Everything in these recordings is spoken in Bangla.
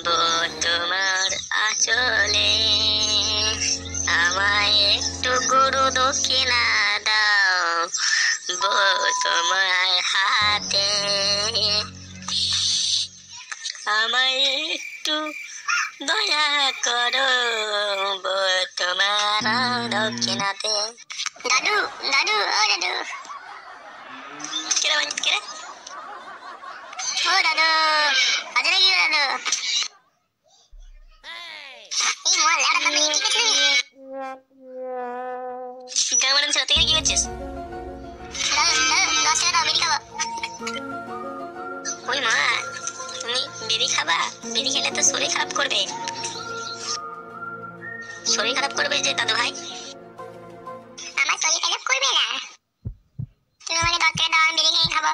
তোমার আঁচলে আমায় একটু গুরু দক্ষিণা দাও, তোমার হাতে আমায় একটু দয়া করো, তোমার দক্ষিণাতে। দাদু দাদু ও দাদু, কেরে ভাই কেরে, ও দাদু আজকে কি দাদু, এই মোয়া লেড়া দাদু কি করছিস? গান বানান ছেড়ে তুই কি করছিস? দাদু দাদু 10 টাকা দাও, বিড়ি খাবো। ওই মা, তুমি বিড়ি খাবা? বিড়ি খেলে তো শরীর খারাপ করবে। শরীর খারাপ করবে যে দাদু ভাই? আমার শরীর খারাপ করবে না, তুমি আমাকে 10 টাকা দাও, আমি বিড়ি খেয়ে খাবো।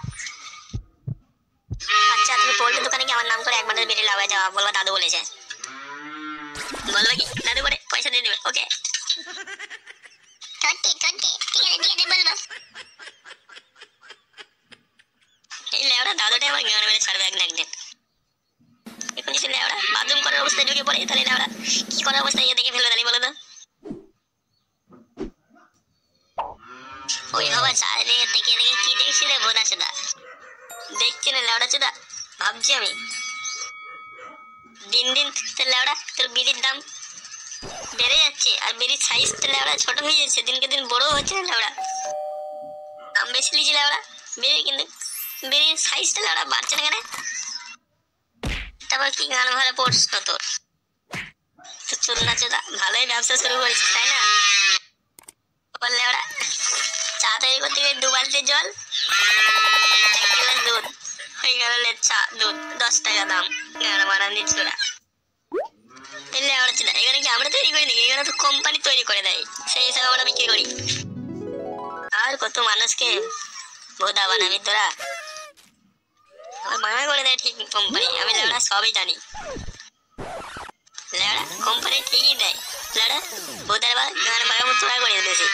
আচ্ছা, তুমি পোল্ট্রি দোকানে গিয়ে আমার নাম করে এক বান্ডেল বিড়ি লাগায় যাওয়া, বলবা দাদু বলেছে। বলবা কি দাদু করে পয়সা দিয়ে দেবে? ওকে ছোটি ছোটি, ঠিক আছে বলবো। এই লেওড়া দাদুটা আমার গান মেরে ছাড়বে একদিন। এখন যদি লেওড়া বাথরুম করার অবস্থায় ঢুকে পড়ে, তাহলে লেওড়া কি করার অবস্থায় দেখে ফেলবে তাহলে বলো তো? ওই হওয়া চারিদিকে থেকে কি দেখছি রে বোনা চোদা? দেখছি না লেওড়া চোদা, ভাবছি আমি দিন দিন লেওড়া তোর বিড়ির দাম বেড়ে যাচ্ছে, আর বিড়ির সাইজ লেওড়া ছোট হয়ে যাচ্ছে, দিনকে দিন বড় হচ্ছে না লেওড়া। দাম বেশি লিছি লেওড়া বিড়ি, কিন্তু বিড়ির সাইজটা লেওড়া বাড়ছে না কেন? তারপর কি গান ভাড়া পড়ছো তোর? চোদ না চোদা, ভালোই ব্যবসা শুরু করেছিস তাই না? বললে ওরা চা তৈরি করতে গিয়ে 2 বালতি জল, 1 গ্লাস দুধ, হয়ে গেল চা দুধ 10 টাকা দাম। গান মারা নিচ্ছিল না এখানে কি আমরা তৈরি করি নাকি? এখানে তো কোম্পানি তৈরি করে দেয়, সেই হিসাবে আমরা বিক্রি করি। আর কত মানুষকে ভোদা বানাবি তোরা? মানা করে দেয় ঠিক কোম্পানি, আমি লেড়া সবই জানি। লেড়া কোম্পানি ঠিকই দেয়, লেড়া ভোদার বা গান বাগাবো তোরা করে বেশি।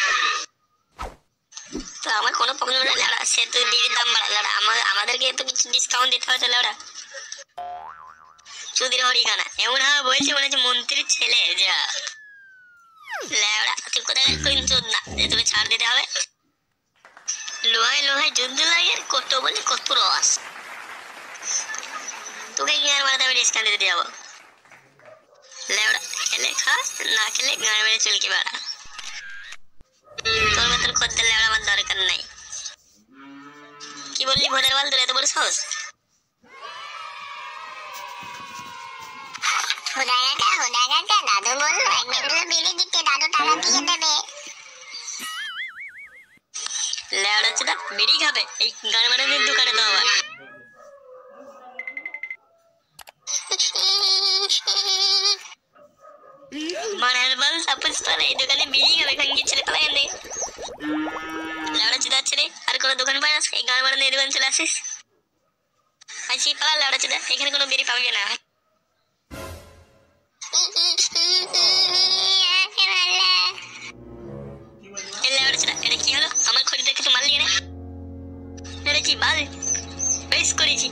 তো আমার কোনো প্রবলেম নেই লেড়া, সে তো বিড়ির দাম বাড়া লেড়া, আমাদেরকে তো কিছু ডিসকাউন্ট দিতে হবে তো লেড়া। চুদির হরিখানা এমন ভাবে বলছে মনে হচ্ছে মন্ত্রীর ছেলে যা। লেড়া তুই কোথায় চোদ না যে তোকে ছাড় দিতে হবে? লোহায় লোহায় যুদ্ধ লাগে, কত বলে কত রস। তোকে গান মারাতে আমি ডিসকাউন্ট দিতে যাবো? লেওড়া খেলে খাস, না খেলে গান মেরে চুলকি বাড়া। তোর মতন করতে লেওড়া আমার দরকার নাই। কি বললি ভোদার বাল, তোর এত বড় সাহস? দাদু বললো 1 বান্ডেল বিড়ি দিতে, দাদু টাকা দিয়ে দেবে। লেওড়া চোদা বিড়ি খাবে এই গান মারানির দোকানে তো আবার? মানের বল সাপোজ তোর এই দোকানে বিড়ি খাবে, এখানে কি ছেলে পালা কেন? লেওড়া চোদা ছেলে, আর কোনো দোকান পাস এই গান মারানি এই দোকান চলে আসিস? আছি পালা লেওড়া চোদা, এখানে কোনো বিড়ি পাবি না। এটা কি হলো? আমার খরিদের কিছু মারলি না? মেরেছি বাল বেশ করেছি,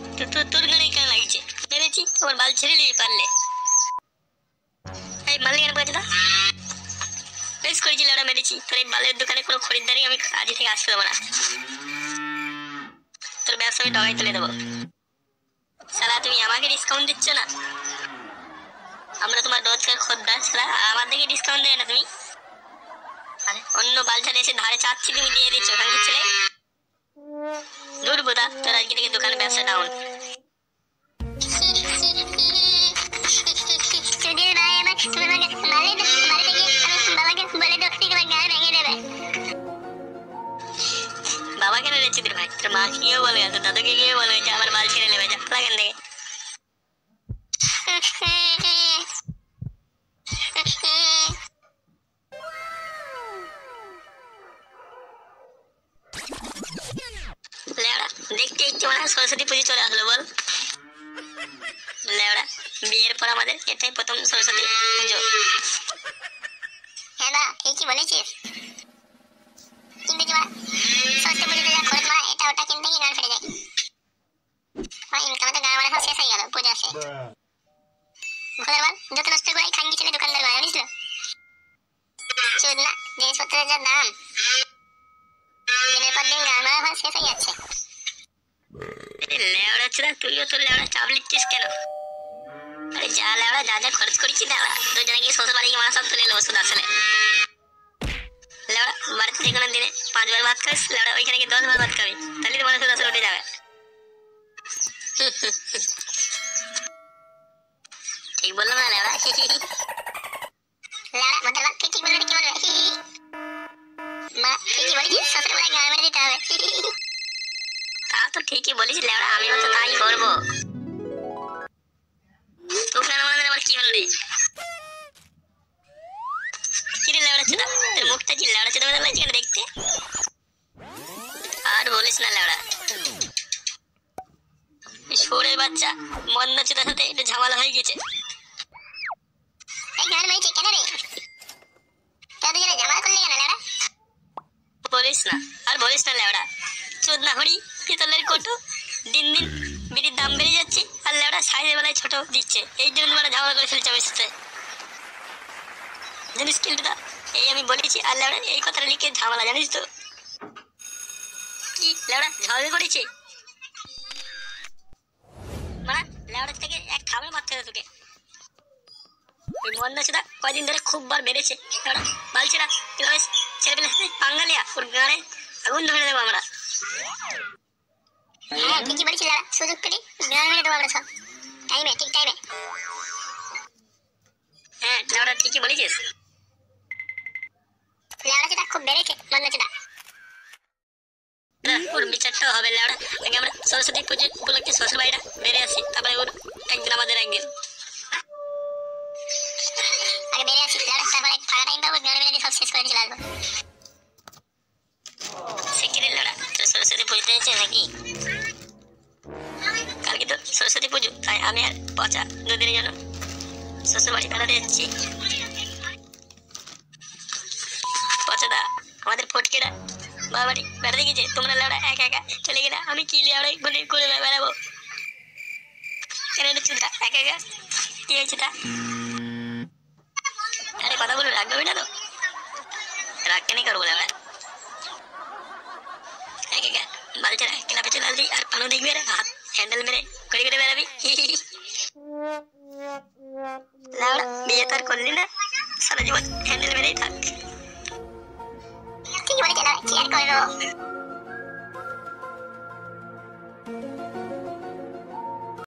তোর গানে কেন লাগছে? মেরেছি তোমার বাল ছেড়ে নিয়ে পারলে এই মারলি কেন বলছে? বেশ করেছি লেওড়া, মেরেছি তোর এই বালের দোকানে কোনো খরিদ্দারি আমি আজ থেকে আসতে দেবো না। তোর ব্যবসা আমি ডগায় তুলে দেবো। শালা তুমি আমাকে ডিসকাউন্ট দিচ্ছ না? আমরা তোমার রোজকার খদ্দার, শালা আমার থেকে ডিসকাউন্ট দেয় না তুমি? আরে অন্য বালছাড়ে এসে ধারে চাচ্ছি, তুমি দিয়ে দিচ্ছ ওখানে ছেলে। দূর বোধা, তোর আজকে থেকে দোকানে ব্যবসা ডাউন। বাবা কেন রেখে দিল ভাই? তোর মা গিয়েও বলবে, তোর দাদাকে গিয়ে বলবে যে আমার বাল ছেড়ে নেবে, যা লাগেন দেখে। লেওড়া দেখতে একটু মানে সরস্বতী পুজো চলে আসলো বল? লেওড়া বিয়ের পর আমাদের এটাই প্রথম সরস্বতী পুজো। হ্যাঁ দা ঠিকই বলেছিস, কিন্তু সরস্বতী পুজোতে যা খরচ মারা, এটা ওটা কিনতে গিয়ে গান ফেটে যায়। ইনকামে তো গান মারা সব শেষ হয়ে গেল পুজো আসে। ঘরের মাল যত নষ্ট করে খাঙ্গি ছেলে দোকানদার করে জানিস তো চোদ না জিনিসপত্রের যা দাম দিনের পর দিন গান মারা ভাড়া শেষ হয়ে যাচ্ছে লেওড়া ছিল তুইও তো লেওড়া চাপ লিখছিস কেন আরে যা লেওড়া যা যা খরচ করেছি লেওড়া দুজনে গিয়ে শ্বশুর বাড়ি গিয়ে মারা সব তুলে এলো ওষুধ আসলে লেওড়া বাড়িতে যে কোনো দিনে 5 বার ভাত খাস লেওড়া ওইখানে গিয়ে 10 বার ভাত খাবি তাহলে তোমার ওষুধ আসলে উঠে যাবে ঠিক বললাম না লেওড়া লেওড়া বলতে পার তুই ঠিক বললি কি বলবে মা ঠিকই বলেছিস শ্বশুর বাড়ি গান মেরে দিতে হবে তা তো ঠিকই বলিস লেওড়া আমিও তো তাই করবো তোকে আমাদের আবার কি হলো রে কিরে লেওড়া চোদা তোর মুখটা কি লেওড়া চোদা মতো লাগছে দেখতে আর বলিস না লেওড়া শোরের বাচ্চা মন্দ চোদার সাথে একটু ঝামেলা হয়ে গেছে এই গান মেরেছে কেন রে তোদের জন্য ঝামেলা করলি কেন লেওড়া বলিস না আর বলিস না লেওড়া চোদ না হরি পিতলের কোটো দিন দিন বিড়ির দাম বেড়ে যাচ্ছে আর লেওড়া সাইজের বেলায় ছোট দিচ্ছে এই জন্য মানে ঝামেলা করে ফেলছে আমার সাথে জানিস কিলটা এই আমি বলেছি আর লেওড়া এই কথাটা লিখে ঝামেলা জানিস তো কি লেওড়া ঝগড়া করেছে মানে লেওড়ার থেকে এক থামে মারতে হবে তোকে ওই মন্না চোদা কয়দিন ধরে খুব বার বেড়েছে লেওড়া বালছেরা কিভাবে ছেলে পেলে বাঙালিয়া ওর গানে আগুন ধরে দেবো আমরা হ্যাঁ ঠিকই বলেছি লেওড়া সুযোগ পেলে গান মেরে দেবো আমরা সব টাইমে ঠিক টাইমে হ্যাঁ লেওড়া ঠিকই বলেছিস লেওড়া চোদা খুব বেড়েছে মন্না চোদা ওর বিচারটাও হবে লেওড়া আগে আমরা সরস্বতী পুজো উপলক্ষে শ্বশুর বাড়িটা বেড়ে আসি তারপরে ওর একদিন আমাদের একদিন আগে বেড়ে আসি লেওড়া তারপরে ফাঁকা টাইম পাবো গান মেরে দিয়ে সব শেষ করে চলে আসবো সে কি রে লেওড়া তোর সরস্বতী পুজোতে হয়েছে নাকি কালকে তো সরস্বতী পুজো তাই আমি আর পচা দুদিনের জন্য শ্বশুর বাড়ি বেড়াতে যাচ্ছি পচাদা আমাদের ফটকেরা বাবা বাড়ি বেড়াতে গেছে তোমরা লেওড়া একা একা চলে গেলে আমি কি লেওড়াই ঘুরে ঘুরে বেড়াবো কেন চুদা একা একা কি হয়েছে তা আরে কথা বলে রাখবে না তো রাগ কেন করবো লেওড়া একা একা বালচারা ক্লাবে চলে আসবি আর পানো দেখবি রে হাত হ্যান্ডেল মেরে করে করে বেড়াবি লেওড়া বিয়ে তো আর করলি না সারা জীবন হ্যান্ডেল মেরেই থাক ঠিক বলেছে লেওড়া কি আর করবো